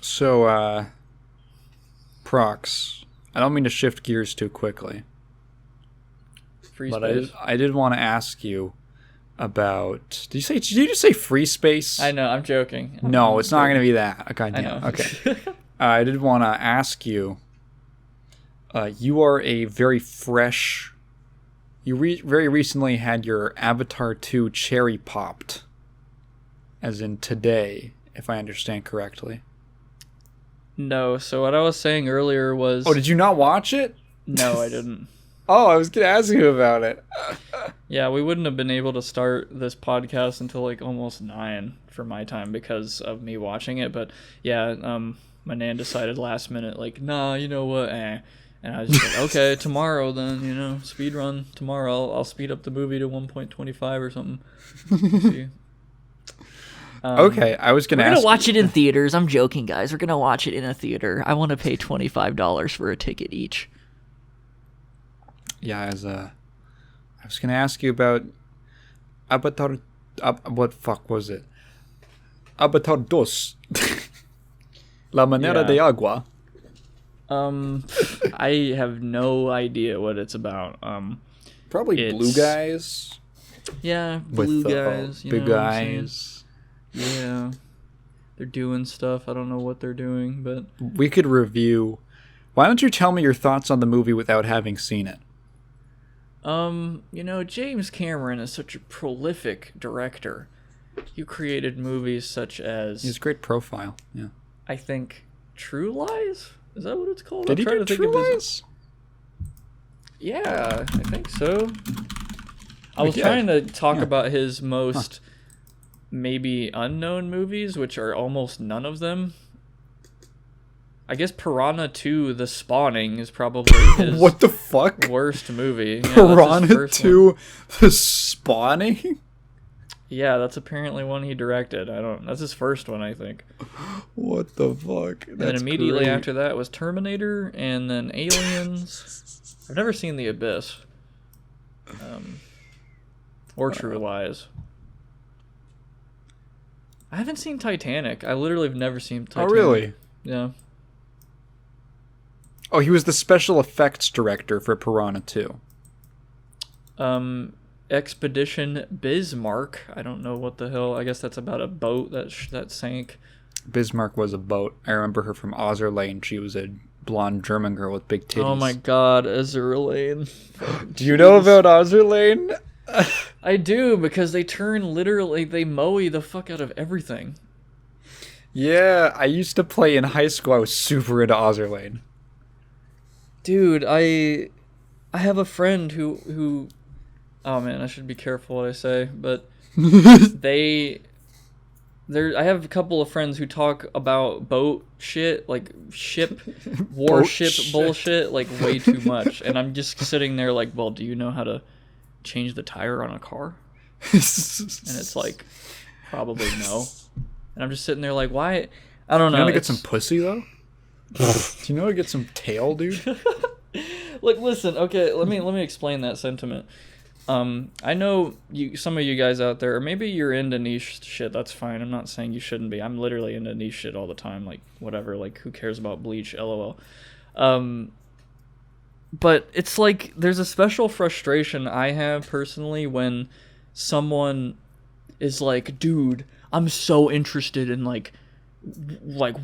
So, Prox, I don't mean to shift gears too quickly, Free but space. I did want to ask you about. Did you just say free space? I know. I'm joking. No, it's not going to be that. God I damn. know. Okay. I did want to ask you. You are a very fresh. You very recently had your Avatar 2 cherry popped, as in today, if I understand correctly. No. So what I was saying earlier was. Oh, did you not watch it? No, I didn't. Oh, I was going to ask you about it. Yeah, we wouldn't have been able to start this podcast until like almost 9 for my time because of me watching it. But yeah, my nan decided last minute, like, nah, you know what, And I was just like, okay, tomorrow then, speed run tomorrow. I'll speed up the movie to 1.25 or something. See. Okay, I was going to We're ask. going to watch it in theaters. I'm joking, guys. We're going to watch it in a theater. I want to pay $25 for a ticket each. Yeah, I was going to ask you about Avatar. What fuck was it? Avatar 2. La manera de agua. I have no idea what it's about. Probably blue guys. Yeah, blue with guys. You big know what I'm saying? eyes. Yeah. They're doing stuff. I don't know what they're doing, but... We could review. Why don't you tell me your thoughts on the movie without having seen it? James Cameron is such a prolific director. You created movies such as... He has a great profile, yeah. I think True Lies? Is that what it's called? Did he do True Lies? Yeah, I think so. I was trying to talk about his most maybe unknown movies, which are almost none of them. I guess Piranha 2: The Spawning is probably his what the fuck? worst movie. Piranha 2: The Spawning? Yeah, that's apparently one he directed. That's his first one, I think. What the fuck? And then immediately after that was Terminator, and then Aliens. I've never seen The Abyss. Or True Lies. I haven't seen Titanic. I literally have never seen Titanic. Oh, really? Yeah. Oh, he was the special effects director for Piranha 2. Expedition Bismarck. I don't know what the hell. I guess that's about a boat that sank. Bismarck was a boat. I remember her from Azur Lane. She was a blonde German girl with big titties. Oh my god, Azur Lane. Do you know about Azur Lane? I do, because they mow the fuck out of everything. Yeah, I used to play in high school. I was super into Azur Lane. Dude, I have a friend who oh man, I should be careful what I say, but I have a couple of friends who talk about boat shit, like warship bullshit, like way too much, and I'm just sitting there like, well, do you know how to change the tire on a car? And it's like, probably no. And I'm just sitting there like, why? I don't know. You know how to get some pussy though? Do you know how to get some tail, dude? Like, listen, okay, let me explain that sentiment. I know some of you guys out there, or maybe you're into niche shit, that's fine. I'm not saying you shouldn't be. I'm literally into niche shit all the time, like, whatever, like, who cares about Bleach, lol. But it's like, there's a special frustration I have, personally, when someone is like, dude, I'm so interested in, like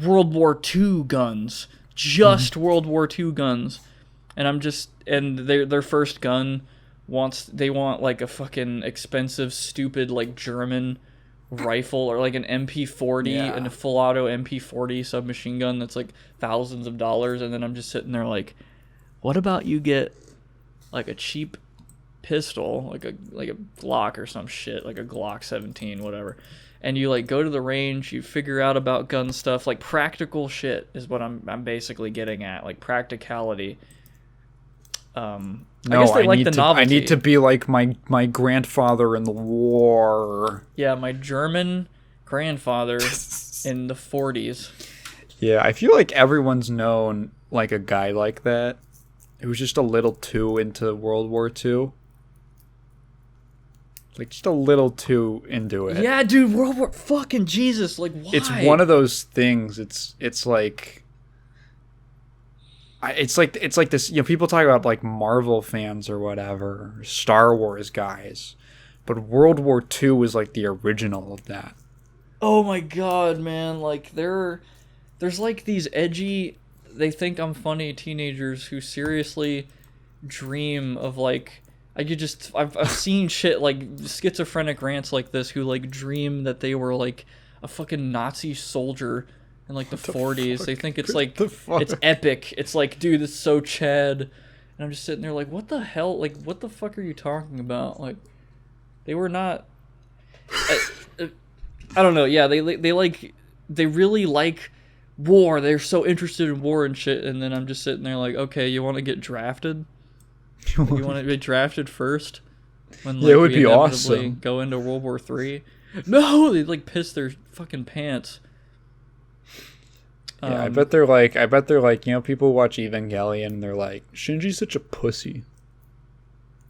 World War II guns. Just World War II guns. And and their first gun... They want like a fucking expensive, stupid, like German rifle, or like an MP40 and a full auto MP40 submachine gun that's like thousands of dollars, and then I'm just sitting there like, what about you get like a cheap pistol, like a Glock or some shit, like a Glock 17, whatever, and you like go to the range, you figure out about gun stuff, like practical shit is what I'm basically getting at, like practicality. I guess they like the novelty. I need to be like my grandfather in the war. Yeah, my German grandfather in the 40s. Yeah, I feel like everyone's known like a guy like that who's just a little too into World War II. Like, just a little too into it. Yeah, dude, World War fucking Jesus, like, why? It's one of those things. It's like it's like this. You know, people talk about like Marvel fans or whatever, Star Wars guys, but World War II was like the original of that. Oh my god, man! Like there's like these edgy, they think I'm funny teenagers who seriously dream of like I've seen shit like schizophrenic rants like this who like dream that they were like a fucking Nazi soldier in like the 40s. They think it's like it's epic. It's like, dude, it's so Chad. And I'm just sitting there like, what the hell? Like, what the fuck are you talking about? Like, they were not. I don't know. Yeah, they really like war. They're so interested in war and shit. And then I'm just sitting there like, okay, you want to get drafted? You want to be drafted first? When like, yeah, it would we be inevitably awesome. Go into World War III? No, they like piss their fucking pants. Yeah, I bet they're like, you know, people watch Evangelion and they're like, Shinji's such a pussy.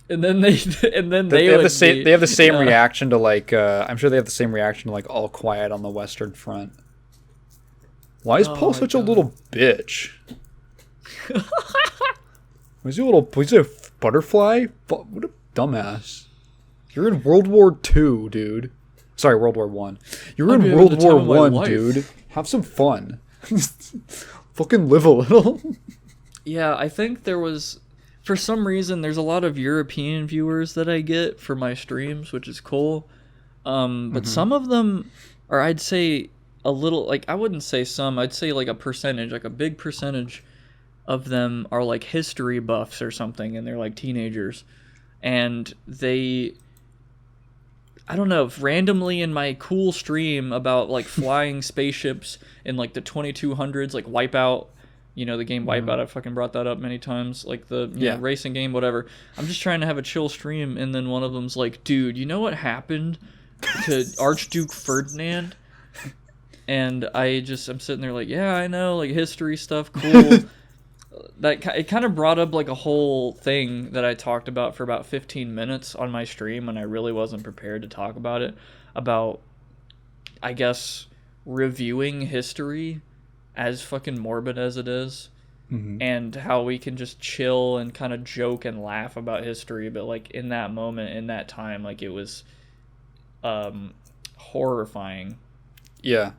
And then they have the same reaction to like, I'm sure they have the same reaction to like All Quiet on the Western Front. Why is Paul such a little bitch? Was he a butterfly? What a dumbass. You're in World War II, dude. Sorry, World War One. You're in World War One, dude. Have some fun. Fucking live a little. Yeah, I think there was, for some reason, there's a lot of European viewers that I get for my streams, which is cool. But some of them are, I'd say, a little, like, I wouldn't say some, I'd say like a percentage, like a big percentage of them are like history buffs or something, and they're like teenagers. And they, I don't know, randomly in my cool stream about like flying spaceships in like the 2200s, like Wipeout, you know, the game Wipeout, I fucking brought that up many times, like the racing game, whatever. I'm just trying to have a chill stream, and then one of them's like, dude, you know what happened to Archduke Ferdinand? And I'm sitting there like, yeah, I know, like history stuff, cool. It kind of brought up like a whole thing that I talked about for about 15 minutes on my stream when I really wasn't prepared to talk about it, about, I guess, reviewing history, as fucking morbid as it is, and how we can just chill and kind of joke and laugh about history, but like in that moment, in that time, like it was horrifying. Yeah.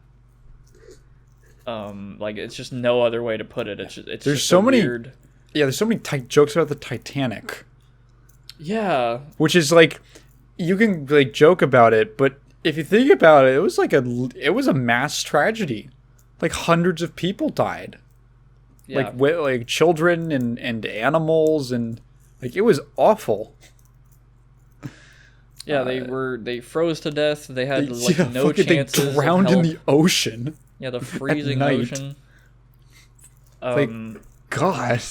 Like it's just no other way to put it. It's there's just so many weird. Yeah, there's so many jokes about the Titanic. Yeah. Which is like, you can like joke about it, but if you think about it, it was a mass tragedy. Like hundreds of people died. Yeah. Like children and animals, and like it was awful. Yeah, they froze to death. They had no chances. They drowned in the ocean. Yeah, the freezing ocean. Like, God,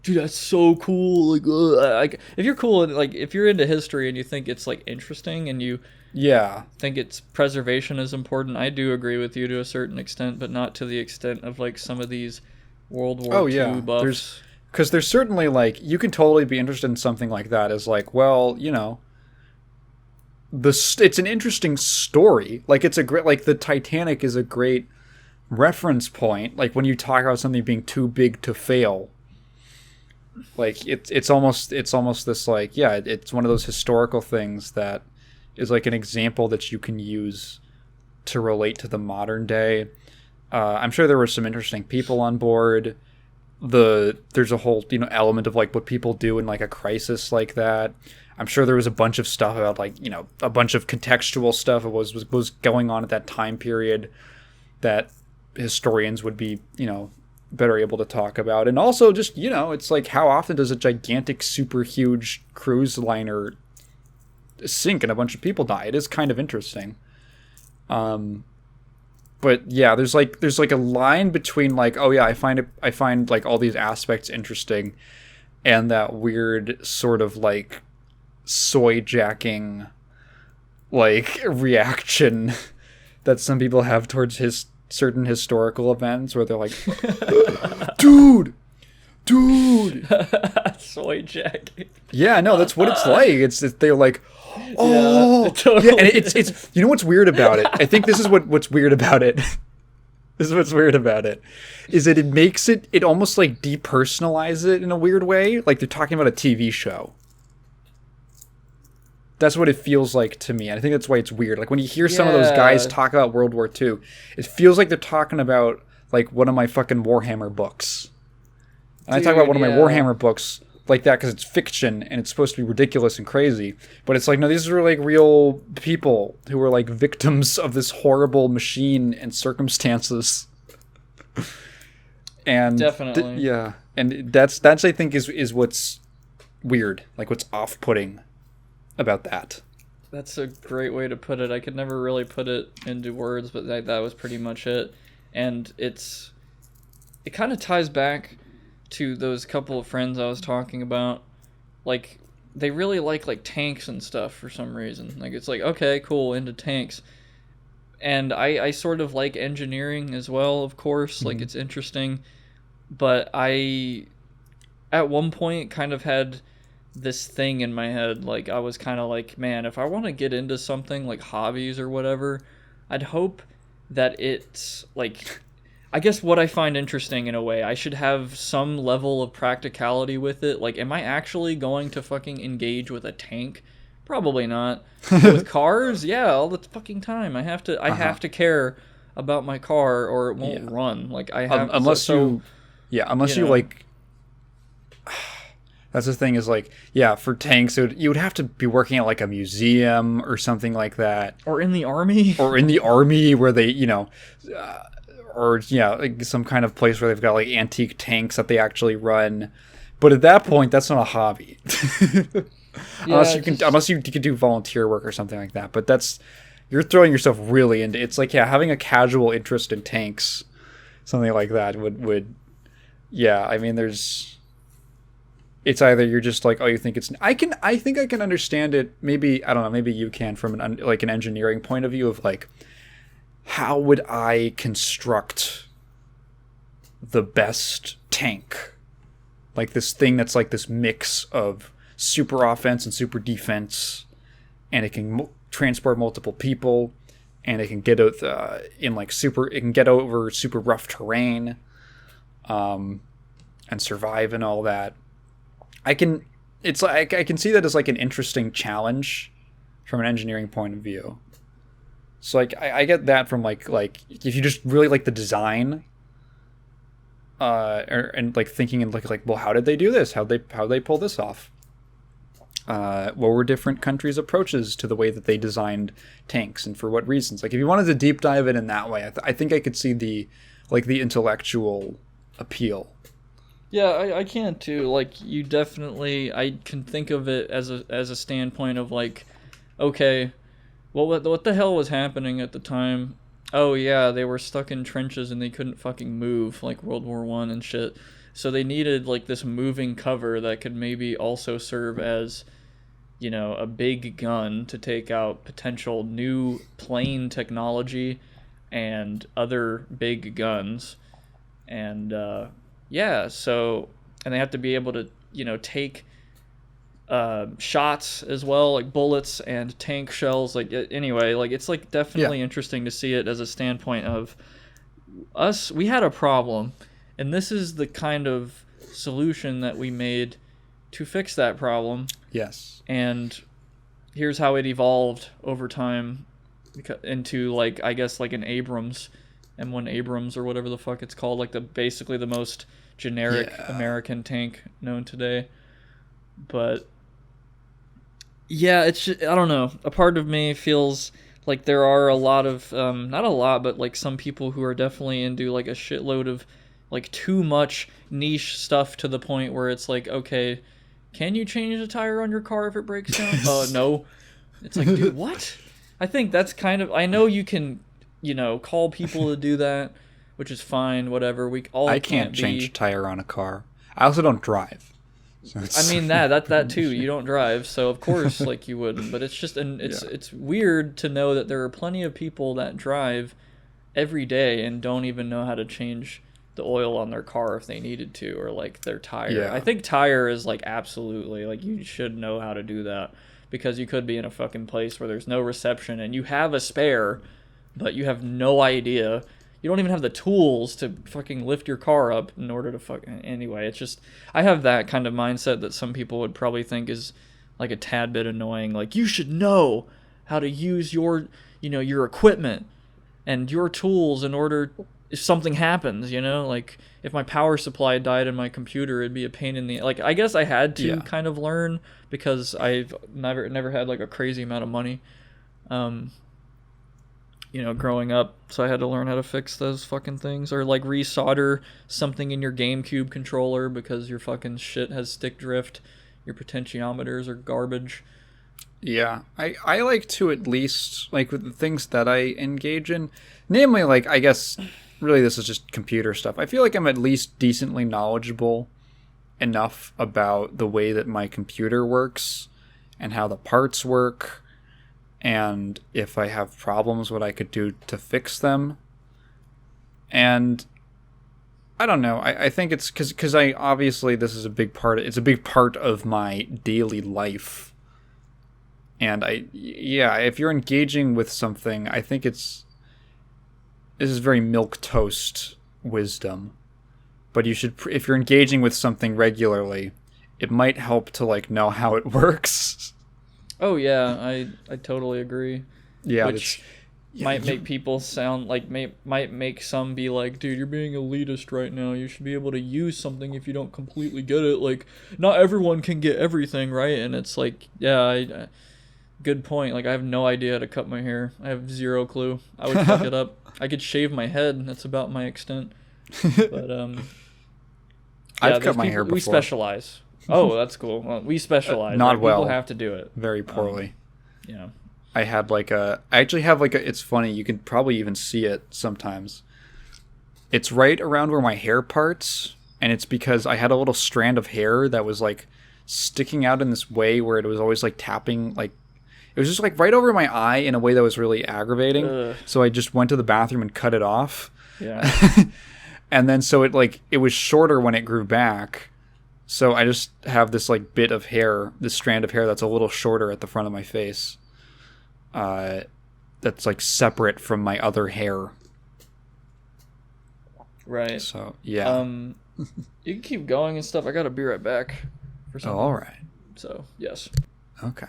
dude, that's so cool. Like if you're cool, like if you're into history and you think it's like interesting and you think its preservation is important, I do agree with you to a certain extent, but not to the extent of like some of these World War II buffs. Because there's certainly like, you can totally be interested in something like that as like, well, you know, it's an interesting story. Like it's a great, like the Titanic is a great reference point. Like when you talk about something being too big to fail, like it's almost this like, yeah, it's one of those historical things that is like an example that you can use to relate to the modern day. I'm sure there were some interesting people on board. There's a whole, you know, element of like what people do in like a crisis like that. I'm sure there was a bunch of stuff about like, you know, a bunch of contextual stuff that was going on at that time period that historians would be, you know, better able to talk about. And also just, you know, it's like, how often does a gigantic, super huge cruise liner sink and a bunch of people die? It is kind of interesting. But yeah, there's like a line between like, oh yeah, I find like all these aspects interesting, and that weird sort of like soyjaking like reaction that some people have towards certain historical events, where they're like, dude, Soyjaking. Yeah, no, that's what it's like. They're like, oh, Yeah, totally. yeah, and it's you know what's weird about it? I think this is what's weird about it. This is what's weird about it, is that it makes it almost like depersonalize it in a weird way, like they're talking about a TV show. That's what it feels like to me. And I think that's why it's weird. Like when you hear some of those guys talk about World War II, it feels like they're talking about like one of my fucking Warhammer books. And I talk about one of my Warhammer books like that because it's fiction and it's supposed to be ridiculous and crazy. But it's like, no, these are like real people who were like victims of this horrible machine and circumstances. And definitely. Yeah. And that's I think is what's weird, like what's off-putting about that. That's a great way to put it. I could never really put it into words, but that was pretty much it. And it kind of ties back to those couple of friends I was talking about. Like, they really like tanks and stuff for some reason. Like, it's like, okay, cool, into tanks. And I sort of like engineering as well, of course. Like, it's interesting. But I, at one point, kind of had this thing in my head. Like, I was kind of like, man, if I want to get into something like hobbies or whatever, I'd hope that it's like, I guess what I find interesting in a way, I should have some level of practicality with it. Like, am I actually going to fucking engage with a tank? Probably not. With cars, yeah, all the fucking time. I have to care about my car or it won't run. Like, I have unless you like. That's the thing is like, yeah, for tanks, you would have to be working at like a museum or something like that. Or in the army. Or in the army where they, or, like some kind of place where they've got like antique tanks that they actually run. But at that point, that's not a hobby. Unless you can do volunteer work or something like that. But you're throwing yourself really into, it's like, having a casual interest in tanks, something like that would I mean, it's either you're just like, oh, you think it's... I think I can understand it. Maybe, I don't know, maybe you can from an engineering point of view of like, how would I construct the best tank? Like this thing that's like this mix of super offense and super defense, and it can transport multiple people, and it can get it can get over super rough terrain, and survive and all that. I can see that as like an interesting challenge from an engineering point of view. So like I get that from like if you just really like the design, and like thinking and like well, how did they do this? How they pull this off? What were different countries' approaches to the way that they designed tanks and for what reasons? Like if you wanted to deep dive it in that way, I think I could see the intellectual appeal. Yeah, I can too. Like, you definitely, I can think of it as a standpoint of like, okay, well, what the hell was happening at the time? Oh yeah, they were stuck in trenches and they couldn't fucking move, like World War I and shit. So they needed like this moving cover that could maybe also serve as, a big gun to take out potential new plane technology and other big guns. And, so, and they have to be able to, take shots as well, like bullets and tank shells. Like, anyway, like it's like definitely interesting to see it as a standpoint of us. We had a problem, and this is the kind of solution that we made to fix that problem. Yes. And here's how it evolved over time into like, I guess like an Abrams. M1 Abrams or whatever the fuck it's called, like basically the most generic American tank known today. But yeah, it's just, I don't know. A part of me feels like there are a lot of not a lot, but like some people who are definitely into like a shitload of like too much niche stuff to the point where it's like, okay, can you change a tire on your car if it breaks down? No. It's like, dude, what? I think that's kind of, I know you can call people to do that, which is fine, whatever. I can't change a tire on a car. I also don't drive. So I mean, that too. You don't drive, so of course, like, you wouldn't. But it's just, and it's weird to know that there are plenty of people that drive every day and don't even know how to change the oil on their car if they needed to, or like their tire. Yeah. I think tire is like absolutely like you should know how to do that, because you could be in a fucking place where there's no reception and you have a spare, but you have no idea. You don't even have the tools to fucking lift your car up in order to anyway. It's just, I have that kind of mindset that some people would probably think is like a tad bit annoying. Like, you should know how to use your, your equipment and your tools in order if something happens, like if my power supply died in my computer, it'd be a pain in the, like, I guess I had to kind of learn because I've never had like a crazy amount of money, growing up. So I had to learn how to fix those fucking things, or like resolder something in your GameCube controller because your fucking shit has stick drift. Your potentiometers are garbage. Yeah, I like to, at least, like, with the things that I engage in, namely, like, I guess, really this is just computer stuff. I feel like I'm at least decently knowledgeable enough about the way that my computer works and how the parts work, and if I have problems, what I could do to fix them. And I don't know. I think it's because I obviously this is a big part. It's a big part of my daily life. And if you're engaging with something, I think this is very milquetoast wisdom. But you should, if you're engaging with something regularly, it might help to like know how it works. Oh yeah, I totally agree. Yeah, which might make people sound like might make some be like, dude, you're being elitist right now. You should be able to use something if you don't completely get it. Like, not everyone can get everything, right? And it's like, yeah, good point. Like, I have no idea how to cut my hair. I have zero clue. I would fuck it up. I could shave my head. That's about my extent. But I've cut my hair before. We specialize. Oh, that's cool. Well, we specialize. Not like, well. People have to do it. Very poorly. Yeah. I actually have it's funny, you can probably even see it sometimes. It's right around where my hair parts, and it's because I had a little strand of hair that was like sticking out in this way where it was always like tapping, like it was just like right over my eye in a way that was really aggravating. Ugh. So I just went to the bathroom and cut it off. Yeah. And then so it was shorter when it grew back. So I just have this like bit of hair, this strand of hair that's a little shorter at the front of my face. That's like separate from my other hair. Right. So yeah. You can keep going and stuff. I gotta be right back for something. Oh, all right. So yes. Okay.